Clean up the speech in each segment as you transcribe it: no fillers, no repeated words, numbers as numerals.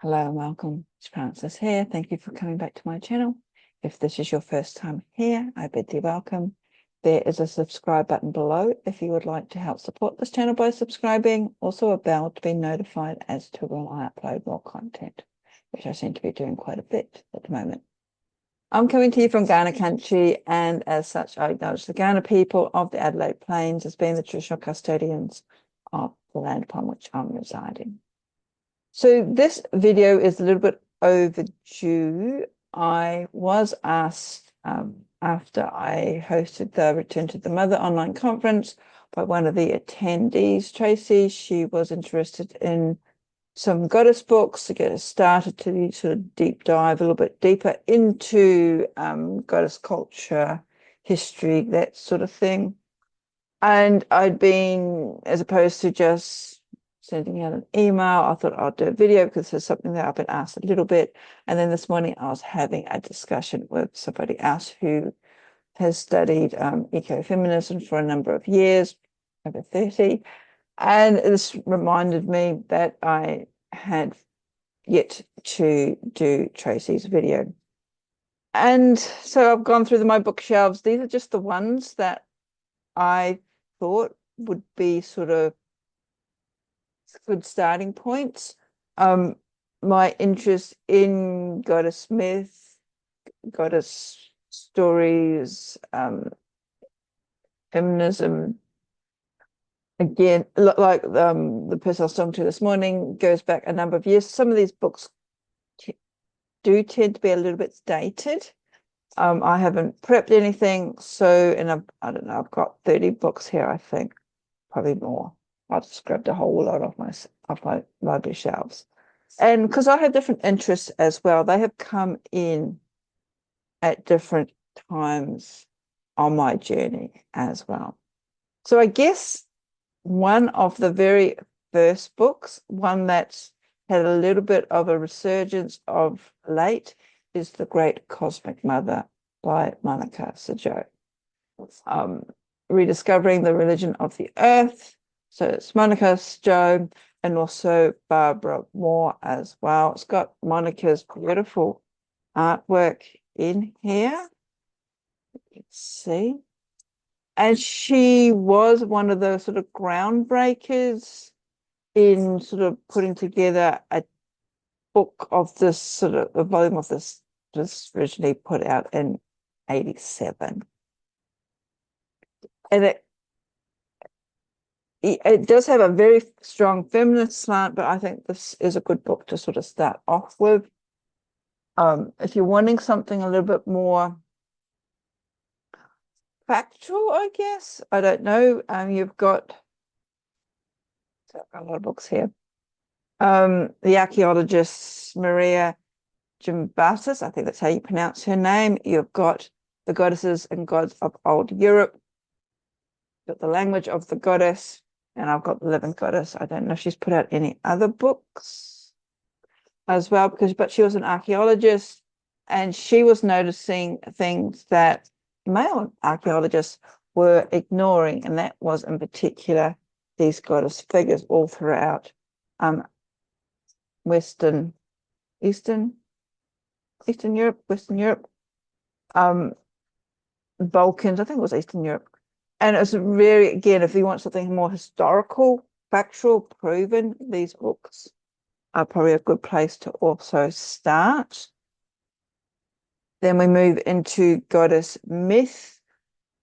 Hello and welcome. It's Frances here. Thank you for coming back to my channel. If this is your first time here, I bid thee welcome. There is a subscribe button below if you would like to help support this channel by subscribing. Also a bell to be notified as to when I upload more content, which I seem to be doing quite a bit at the moment. I'm coming to you from Kaurna country, and as such, I acknowledge the Kaurna people of the Adelaide Plains as being the traditional custodians of the land upon which I'm residing. So this video is a little bit overdue. I was asked after I hosted the Return to the Mother online conference by one of the attendees, Tracy. She was interested in some goddess books to get us started to sort of deep dive a little bit deeper into goddess culture, history, that sort of thing. And I'd been, as opposed to just sending out an email, I thought I'll do a video because it's something that I've been asked a little bit. And then this morning I was having a discussion with somebody else who has studied ecofeminism for a number of years, over 30. And this reminded me that I had yet to do Tracy's video. And so I've gone through my bookshelves. These are just the ones that I thought would be sort of good starting points. My interest in goddess myth, goddess stories, feminism, again, like the person I was talking to this morning, goes back a number of years. Some of these books do tend to be a little bit dated. I haven't prepped anything, so, and I don't know, I've got 30 books here, I think, probably more. I've just grabbed a whole lot off my library shelves. And because I have different interests as well, they have come in at different times on my journey as well. So I guess one of the very first books, one that's had a little bit of a resurgence of late, is The Great Cosmic Mother by Monica Sjoo. Rediscovering the Religion of the Earth. So it's Monica Sjoo and also Barbara Moore as well. It's got Monica's beautiful artwork in here. Let's see. And she was one of the sort of groundbreakers in sort of putting together a book of this sort of, a volume of this was originally put out in 87. And it does have a very strong feminist slant, but I think this is a good book to sort of start off with. If you're wanting something a little bit more factual, I guess, I don't know. You've got a lot of books here. The archaeologist Maria Gimbasis, I think that's how you pronounce her name. You've got The Goddesses and Gods of Old Europe. You've got The Language of the Goddess, and I've got The Living Goddess. I don't know if she's put out any other books as well, but she was an archaeologist, and she was noticing things that male archaeologists were ignoring, and that was in particular these goddess figures all throughout Eastern Europe, Western Europe, Balkans, I think it was Eastern Europe. And it was really, again, if you want something more historical, factual, proven, these books are probably a good place to also start. Then we move into goddess myth,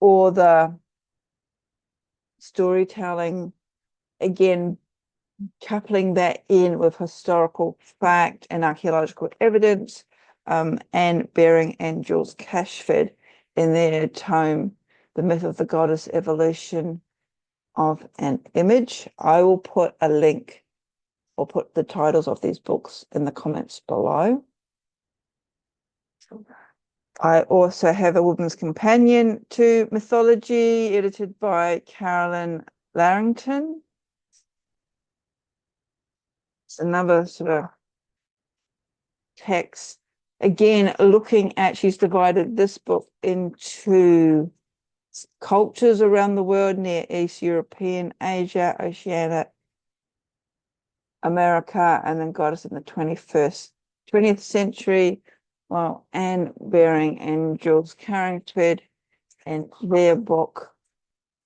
or the storytelling, again, coupling that in with historical fact and archaeological evidence. And Bering and Jules Cashford in their tome, The Myth of the Goddess Evolution of an Image. I will put a link or put the titles of these books in the comments below. I also have A Woman's Companion to Mythology, edited by Carolyn Larrington. It's another sort of text. Again, looking at, she's divided this book into cultures around the world: Near East, European, Asia, Oceania, America, and then goddess in the 20th century. Well, Anne Baring and Jules Carringford and their book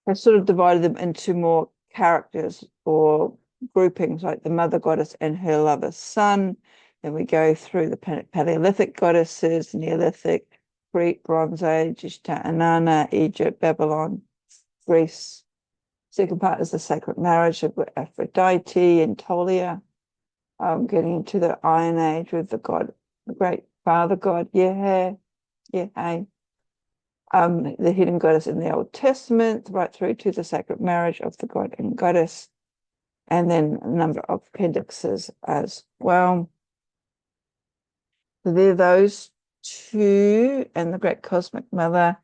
has sort of divided them into more characters or groupings, like the mother goddess and her lover's son. Then we go through the Paleolithic goddesses, Neolithic, Crete, Bronze Age, Ishtar, Inanna, Egypt, Babylon, Greece. Second part is the sacred marriage of Aphrodite and Tolia. Getting into the Iron Age with the god, the great father god, the hidden goddess in the Old Testament, right through to the sacred marriage of the god and goddess, and then a number of appendixes as well. So there are those two, and the great cosmic mother.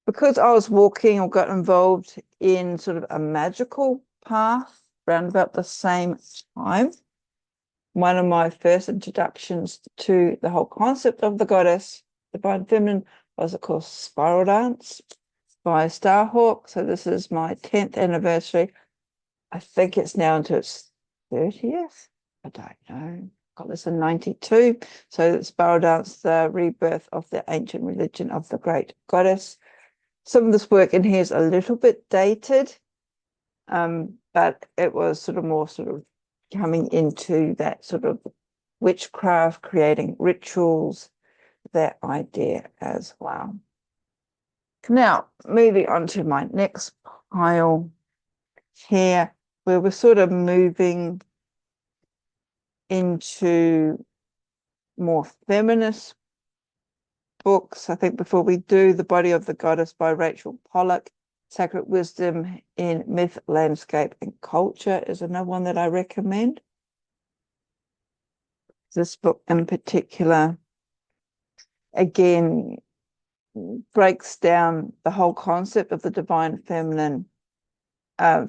Because I was walking or got involved in sort of a magical path around about the same time, one of my first introductions to the whole concept of the goddess, divine feminine, was, of course, Spiral Dance by Starhawk. So this is my 10th anniversary. I think it's now into its 30th. I don't know. Got this in 92. So Spiral Dance, the rebirth of the ancient religion of the great goddess. Some of this work in here is a little bit dated, but it was sort of more sort of coming into that sort of witchcraft, creating rituals, that idea as well. Now, moving on to my next pile here, where we're sort of moving into more feminist books. I think before we do, The Body of the Goddess by Rachel Pollack, Sacred Wisdom in Myth, Landscape and Culture is another one that I recommend. This book in particular, again, breaks down the whole concept of the divine feminine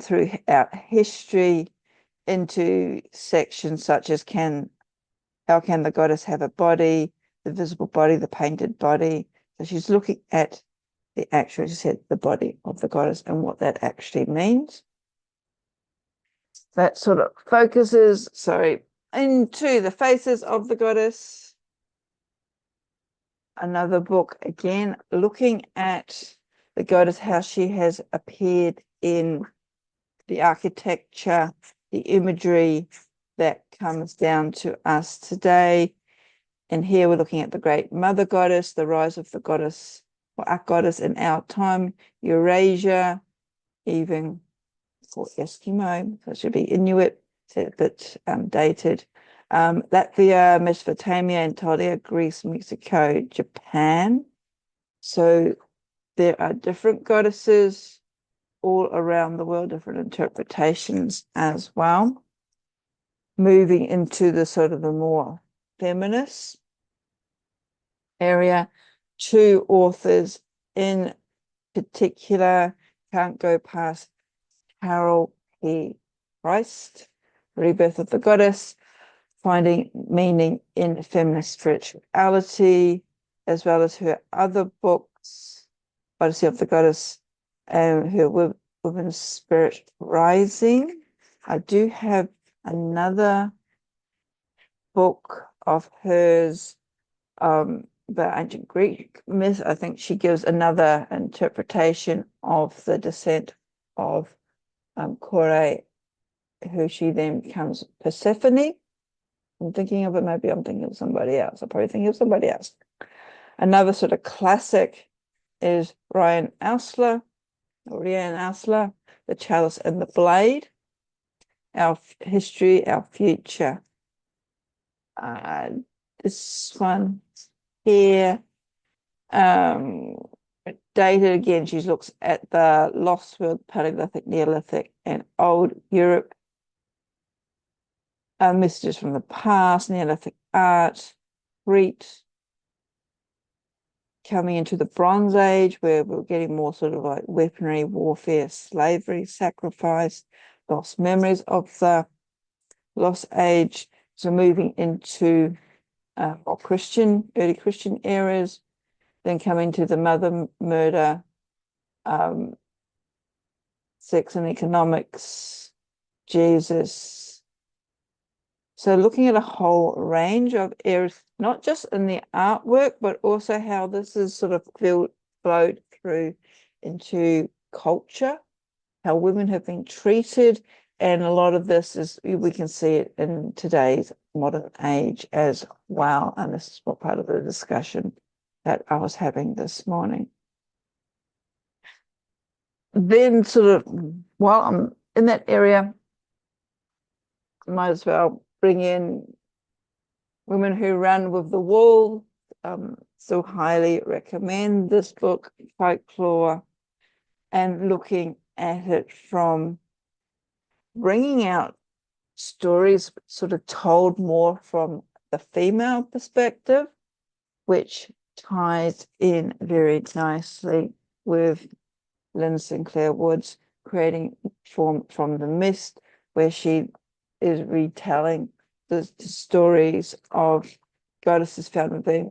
throughout history into sections such as how can the goddess have a body, the visible body, the painted body. So she's looking at the actual, as I said, the body of the goddess and what that actually means. That sort of focuses, into the faces of the goddess. Another book, again, looking at the goddess, how she has appeared in the architecture, the imagery that comes down to us today. And here we're looking at the great mother goddess, the rise of the goddess, or our goddess in our time, Eurasia, even for Eskimo, so it should be Inuit, so a bit dated. Latvia, Mesopotamia, Anatolia, Greece, Mexico, Japan. So there are different goddesses all around the world, different interpretations as well. Moving into the sort of the more feminist area, two authors in particular, can't go past Carol P. Christ, Rebirth of the Goddess, Finding Meaning in Feminist Spirituality, as well as her other books, Odyssey of the Goddess, and her Women's Spirit Rising. I do have another book of hers, the ancient Greek myth. I think she gives another interpretation of the descent of Kore, who she then becomes Persephone. I'm thinking of it, maybe I'm thinking of somebody else. I'm probably thinking of somebody else. Another sort of classic is Riane Eisler, The Chalice and the Blade, Our History, Our Future. This one here, dated again, she looks at the lost world, Paleolithic, Neolithic, and Old Europe. Messages from the past, Neolithic art, Crete, coming into the Bronze Age, where we're getting more sort of like weaponry, warfare, slavery, sacrifice, lost memories of the Lost Age. So moving into more early Christian eras, then coming to the mother murder, sex and economics, Jesus, So looking at a whole range of areas, not just in the artwork, but also how this is sort of flowed through into culture, how women have been treated. And a lot of this is, we can see it in today's modern age as well. And this is what part of the discussion that I was having this morning. Then sort of, while I'm in that area, I might as well bring in Women Who Run with the Wolves. So highly recommend this book, Folklore, and looking at it from bringing out stories sort of told more from the female perspective, which ties in very nicely with Lynn Sinclair Woods creating from the Mist, where she is retelling the stories of goddesses found within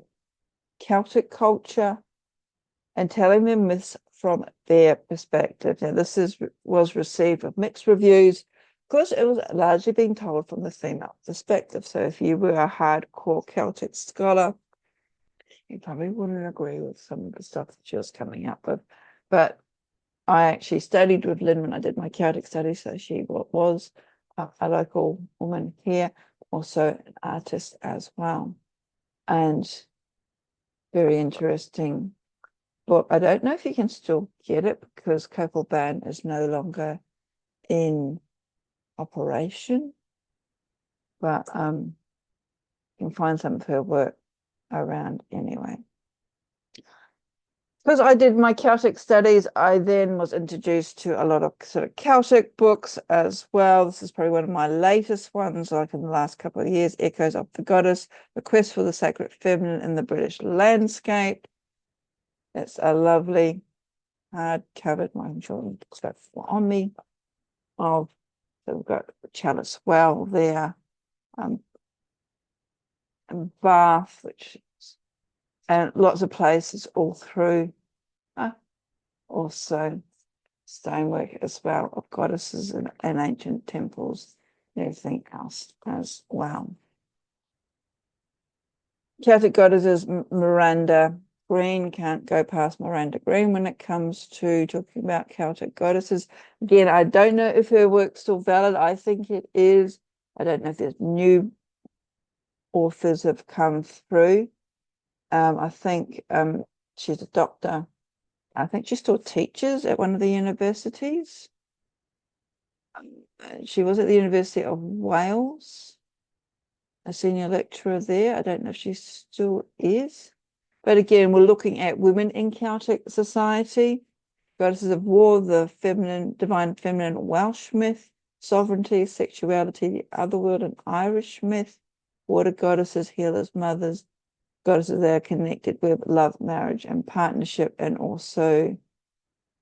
Celtic culture and telling them myths from their perspective. Now, this was received with mixed reviews because it was largely being told from the female perspective. So if you were a hardcore Celtic scholar, you probably wouldn't agree with some of the stuff that she was coming up with. But I actually studied with Lynn when I did my Celtic studies, so she was a local woman here, also an artist as well. And very interesting book. I don't know if you can still get it because Copal Ban is no longer in operation, but you can find some of her work around anyway. Because I did my Celtic studies, I then was introduced to a lot of sort of Celtic books as well. This is probably one of my latest ones, like in the last couple of years, Echoes of the Goddess, The Quest for the Sacred Feminine in the British Landscape. It's a lovely hardcover, I'm sure it's got on me, so we've got Chalice well there, and Bath, which is, and lots of places all through. Also stonework as well of goddesses and ancient temples and everything else as well. Celtic goddesses, Miranda Green, can't go past Miranda Green when it comes to talking about Celtic goddesses. Again, I don't know if her work's still valid. I think it is. I don't know if there's new authors have come through. I think she's a doctor. I think she still teaches at one of the universities. She was at the University of Wales, a senior lecturer there. I don't know if she still is. But again, we're looking at women in Celtic society, goddesses of war, the feminine, divine feminine Welsh myth, sovereignty, sexuality, the otherworld, and Irish myth, water goddesses, healers, mothers, goddesses that are connected with love, marriage, and partnership, and also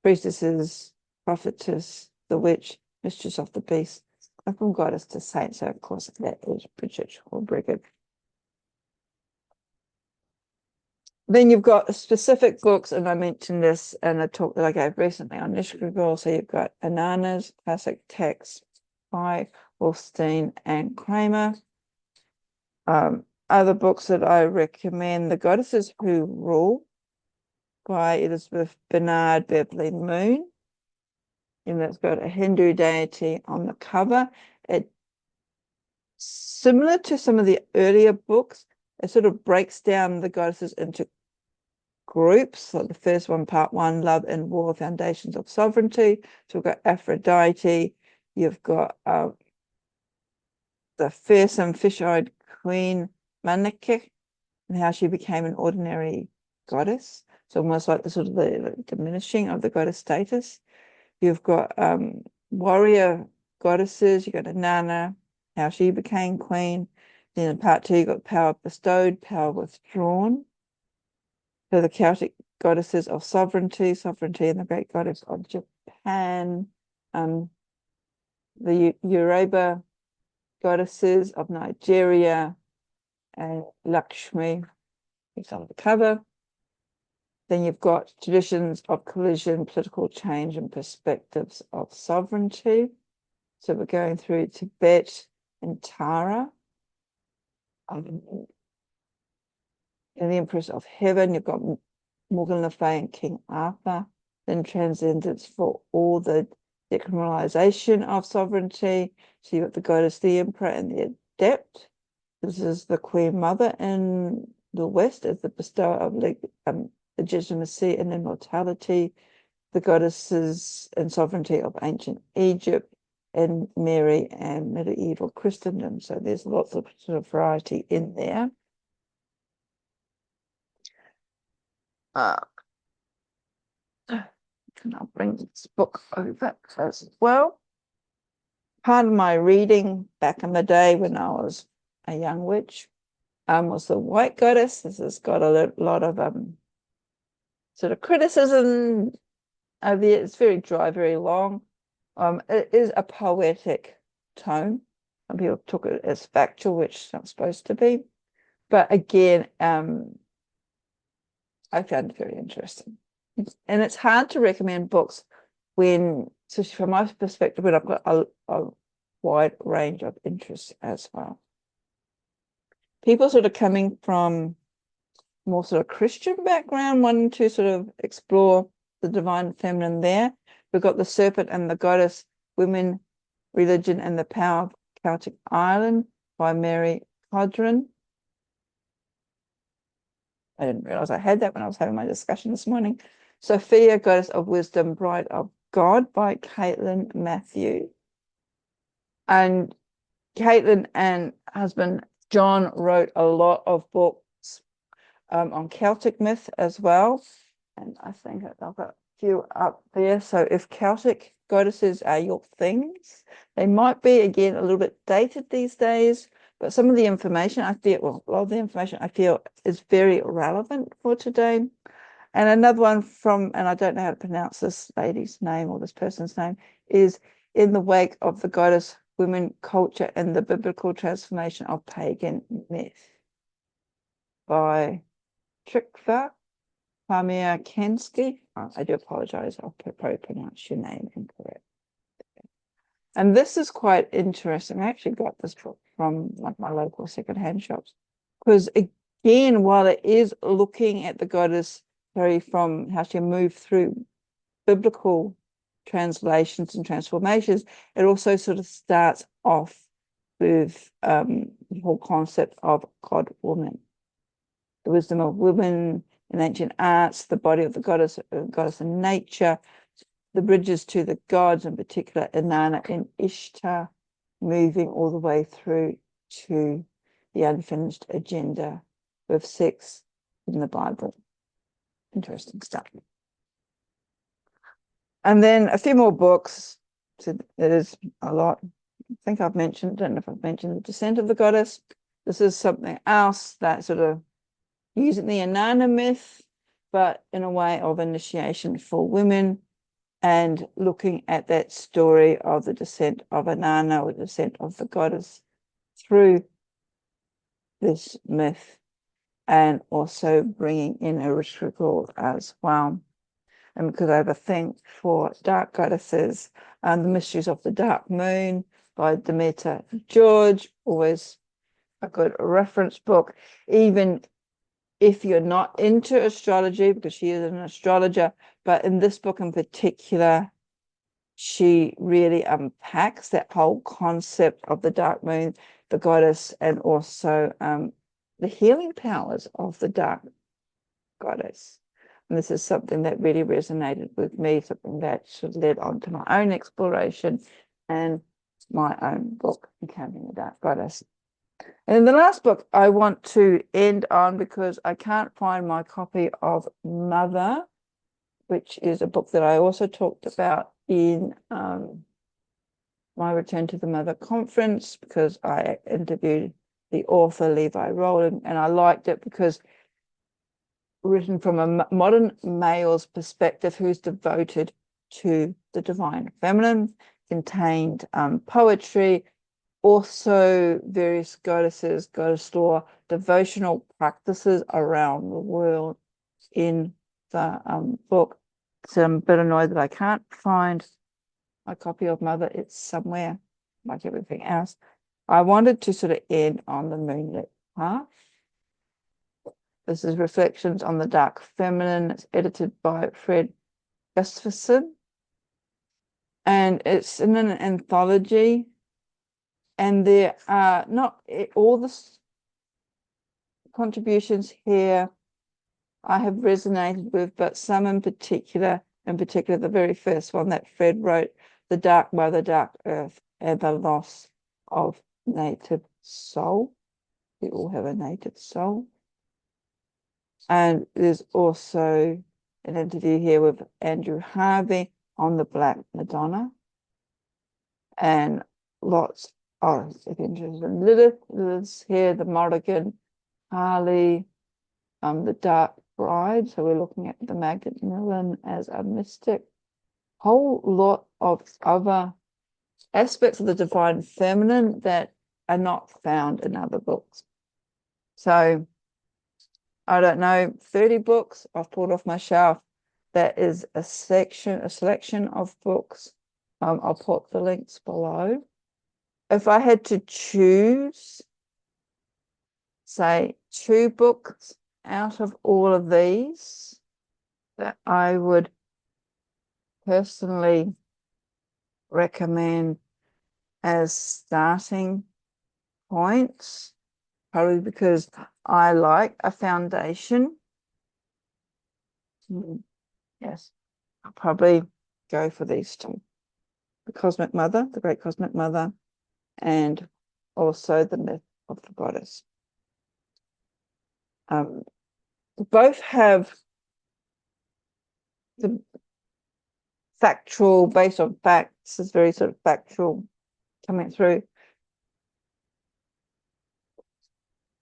priestesses, prophetess, the witch, mistress of the beast, and from goddess to saint. So, of course, that is Bridget or Brigid. Then you've got specific books, and I mentioned this in a talk that I gave recently on Rediscovering. So you've got Anana's classic text by Wolfstein and Kramer. Other books that I recommend, The Goddesses Who Rule by Elizabeth Bernard Beverly Moon. And that's got a Hindu deity on the cover. It, similar to some of the earlier books, it sort of breaks down the goddesses into groups. Like the first one, part 1, Love and War, Foundations of Sovereignty. So we've got Aphrodite. You've got the fearsome fish-eyed queen Maneke, and how she became an ordinary goddess. So almost like the sort of the diminishing of the goddess status. You've got warrior goddesses. You've got Inanna, how she became queen. Then in part 2, you've got power bestowed, power withdrawn. So the Celtic goddesses of sovereignty, and the great goddess of Japan. The Yoruba goddesses of Nigeria, and Lakshmi, it's on the cover. Then you've got traditions of collision, political change, and perspectives of sovereignty. So we're going through Tibet and Tara. In the Empress of Heaven, you've got Morgan Le Fay and King Arthur. Then Transcendence for all the decriminalization of sovereignty. So you've got the Goddess, the Emperor, and the Adept. This is the Queen Mother in the West as the bestower of legitimacy and immortality. The goddesses and sovereignty of ancient Egypt, and Mary and medieval Christendom. So there's lots of sort of variety in there. And I'll bring this book over as well. Part of my reading back in the day when I was a young witch was the White Goddess. This has got a lot of sort of criticism over it. It's very dry, very long. It is a poetic tome. Some people took it as factual, which it's not supposed to be. But again, I found it very interesting. And it's hard to recommend books when, especially from my perspective, when I've got a wide range of interests as well. People sort of coming from more sort of Christian background, wanting to sort of explore the divine feminine there. We've got The Serpent and the Goddess, Women, Religion, and the Power of Celtic Ireland by Mary Codron. I didn't realize I had that when I was having my discussion this morning. Sophia, Goddess of Wisdom, Bride of God by Caitlin Matthew. And Caitlin and husband John wrote a lot of books on Celtic myth as well. And I think I've got a few up there. So if Celtic goddesses are your things, they might be, again, a little bit dated these days, but some of the information I feel, well, a lot of the information I feel is very relevant for today. And another one from, and I don't know how to pronounce this lady's name or this person's name, is In the Wake of the Goddess, Women, Culture, and the Biblical Transformation of Pagan Myth by Trikva Pamiakensky. I do apologize. I'll probably pronounce your name incorrect. And this is quite interesting. I actually got this book from like my local secondhand shops because, again, while it is looking at the goddess from how she moved through biblical translations and transformations, it also sort of starts off with the whole concept of God-woman, the wisdom of women in ancient arts, the body of the goddess in nature, the bridges to the gods, in particular Inanna and Ishtar, moving all the way through to the unfinished agenda with sex in the Bible. Interesting stuff. And then a few more books. So it is a lot. I think I've mentioned, I don't know if I've mentioned The Descent of the Goddess. This is something else that sort of using the Inanna myth, but in a way of initiation for women, and looking at that story of the descent of Inanna, or the descent of the goddess, through this myth, and also bringing in a ritual as well. And because I have a thing for dark goddesses, The Mysteries of the Dark Moon by Demeter George, always a good reference book, even if you're not into astrology, because she is an astrologer, but in this book in particular, she really unpacks that whole concept of the dark moon, the goddess, and also the healing powers of the dark goddess. And this is something that really resonated with me, something that should led on to my own exploration and my own book, Encountering the Dark Goddess. And then the last book I want to end on, because I can't find my copy of Mother, which is a book that I also talked about in my Return to the Mother conference, because I interviewed the author, Levi Rowland, and I liked it because written from a modern male's perspective who's devoted to the divine feminine, contained poetry, also various goddesses, goddess lore, devotional practices around the world in the book. So I'm a bit annoyed that I can't find my copy of Mother. It's somewhere, like everything else. I wanted to sort of end on the moonlit Half. This is Reflections on the Dark Feminine. It's edited by Fred Gustafson. And it's in an anthology. And there are not all the contributions here I have resonated with, but some in particular, the very first one that Fred wrote, The Dark Mother, Dark Earth, and the Loss of Native Soul. We all have a native soul. And there's also an interview here with Andrew Harvey on the Black Madonna. And lots of, if you're interested in Lilith's here, the Morrigan, Harley, the Dark Bride. So we're looking at the Magdalene as a mystic. Whole lot of other aspects of the divine feminine that are not found in other books. So I don't know, 30 books I've pulled off my shelf. That is a selection of books. I'll put the links below. If I had to choose, say, 2 books out of all of these that I would personally recommend as starting points, probably because I like a foundation. Yes, I'll probably go for these 2. The Cosmic Mother, the Great Cosmic Mother, and also the Myth of the Goddess. Both have the factual, based on facts, is very sort of factual coming through.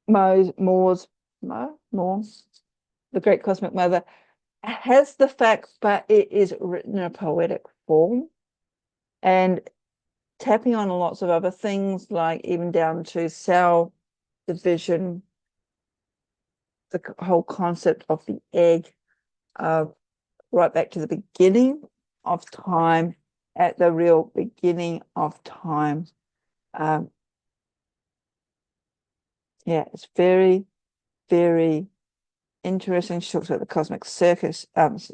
More, the Great Cosmic Mother has the facts, but it is written in a poetic form and tapping on lots of other things, like even down to cell division, the whole concept of the egg, right back to the beginning of time, at the real beginning of time. Yeah, it's very, very interesting. She talks about the cosmic circus,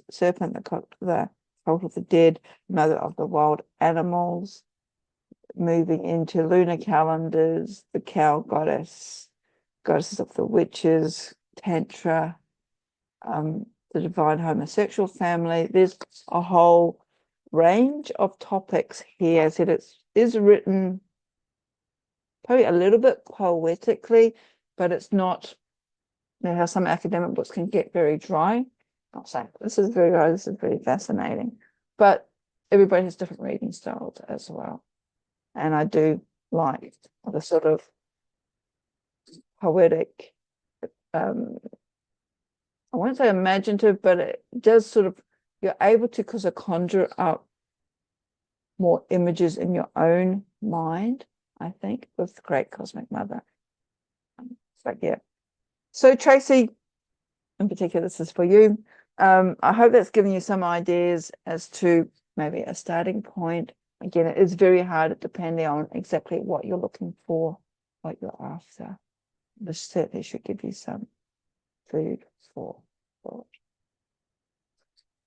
serpent, the cult of the dead, mother of the wild animals, moving into lunar calendars, the cow goddess, goddesses of the witches, tantra, the divine homosexual family. There's a whole range of topics here. I said it is written probably a little bit poetically, but it's not, you know, how some academic books can get very dry. Not saying this is very dry, this is very fascinating, but everybody has different reading styles as well. And I do like the sort of poetic, I won't say imaginative, but it does sort of, you're able to because conjure up more images in your own mind, I think, with the Great Cosmic Mother. So yeah. So Tracy, in particular, this is for you. I hope that's given you some ideas as to maybe a starting point. Again, it is very hard depending on exactly what you're looking for, what you're after. This certainly should give you some food for thought.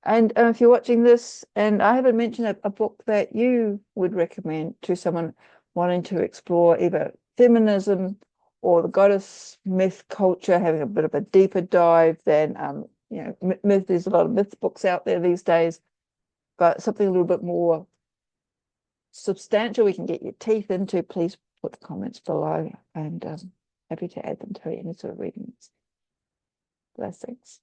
And if you're watching this, and I haven't mentioned a book that you would recommend to someone wanting to explore either feminism or the goddess myth culture, having a bit of a deeper dive than, you know, myth. There's a lot of myth books out there these days, but something a little bit more substantial we can get your teeth into, please put the comments below, and happy to add them to any sort of readings. Blessings.